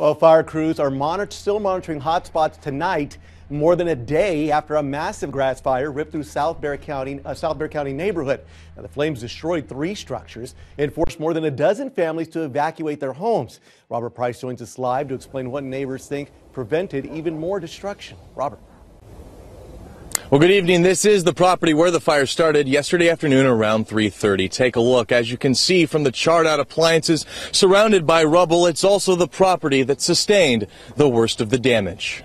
Well, fire crews are still monitoring hot spots tonight, more than a day after a massive grass fire ripped through South Bexar County neighborhood. Now, the flames destroyed 3 structures and forced more than a dozen families to evacuate their homes. Robert Price joins us live to explain what neighbors think prevented even more destruction. Robert. Well, good evening. This is the property where the fire started yesterday afternoon around 3:30. Take a look. As you can see from the charred out appliances surrounded by rubble, it's also the property that sustained the worst of the damage.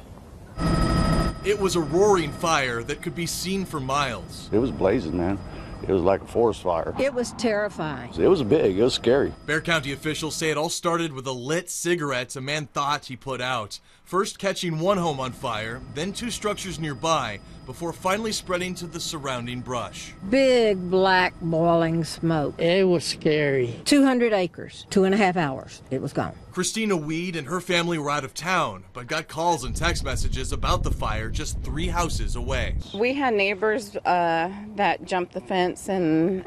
It was a roaring fire that could be seen for miles. It was blazing, man. It was like a forest fire. It was terrifying. It was big. It was scary. Bexar County officials say it all started with a lit cigarette a man thought he put out. First catching one home on fire, then 2 structures nearby, before finally spreading to the surrounding brush. Big black boiling smoke. It was scary. 200 acres, 2.5 hours, it was gone. Christina Weed and her family were out of town, but got calls and text messages about the fire just 3 houses away. We had neighbors that jumped the fence and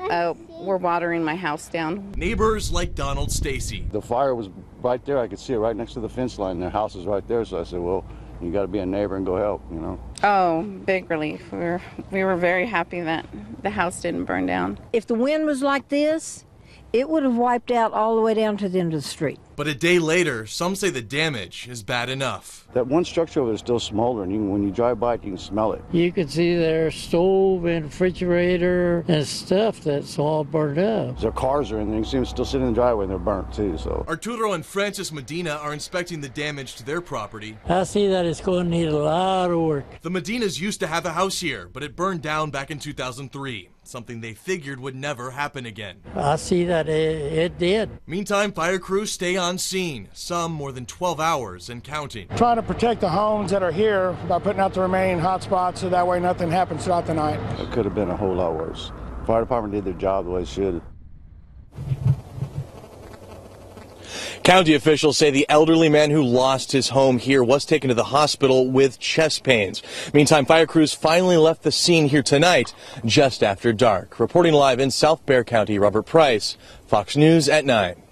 were watering my house down. Neighbors like Donald Stacy. The fire was right there. I could see it right next to the fence line. Their house is right there. So I said, well, you got to be a neighbor and go help, you know. Oh, big relief. We were very happy that the house didn't burn down. If the wind was like this, it would have wiped out all the way down to the end of the street. But a day later, some say the damage is bad enough. That one structure over there is still smoldering. When you drive by it, you can smell it. You could see their stove and refrigerator and stuff that's all burned up. Their cars are in there. You can see them still sitting in the driveway and they're burnt too. So Arturo and Francis Medina are inspecting the damage to their property. I see that it's going to need a lot of work. The Medinas used to have a house here, but it burned down back in 2003. Something they figured would never happen again. I see that it did. Meantime, fire crews stay on scene, some more than 12 hours and counting. Trying to protect the homes that are here by putting out the remaining hot spots so that way nothing happens throughout the night. it could have been a whole lot worse. Fire department did their job the way it should. County officials say the elderly man who lost his home here was taken to the hospital with chest pains. Meantime, fire crews finally left the scene here tonight, just after dark. Reporting live in South Bexar County, Robert Price, Fox News at 9.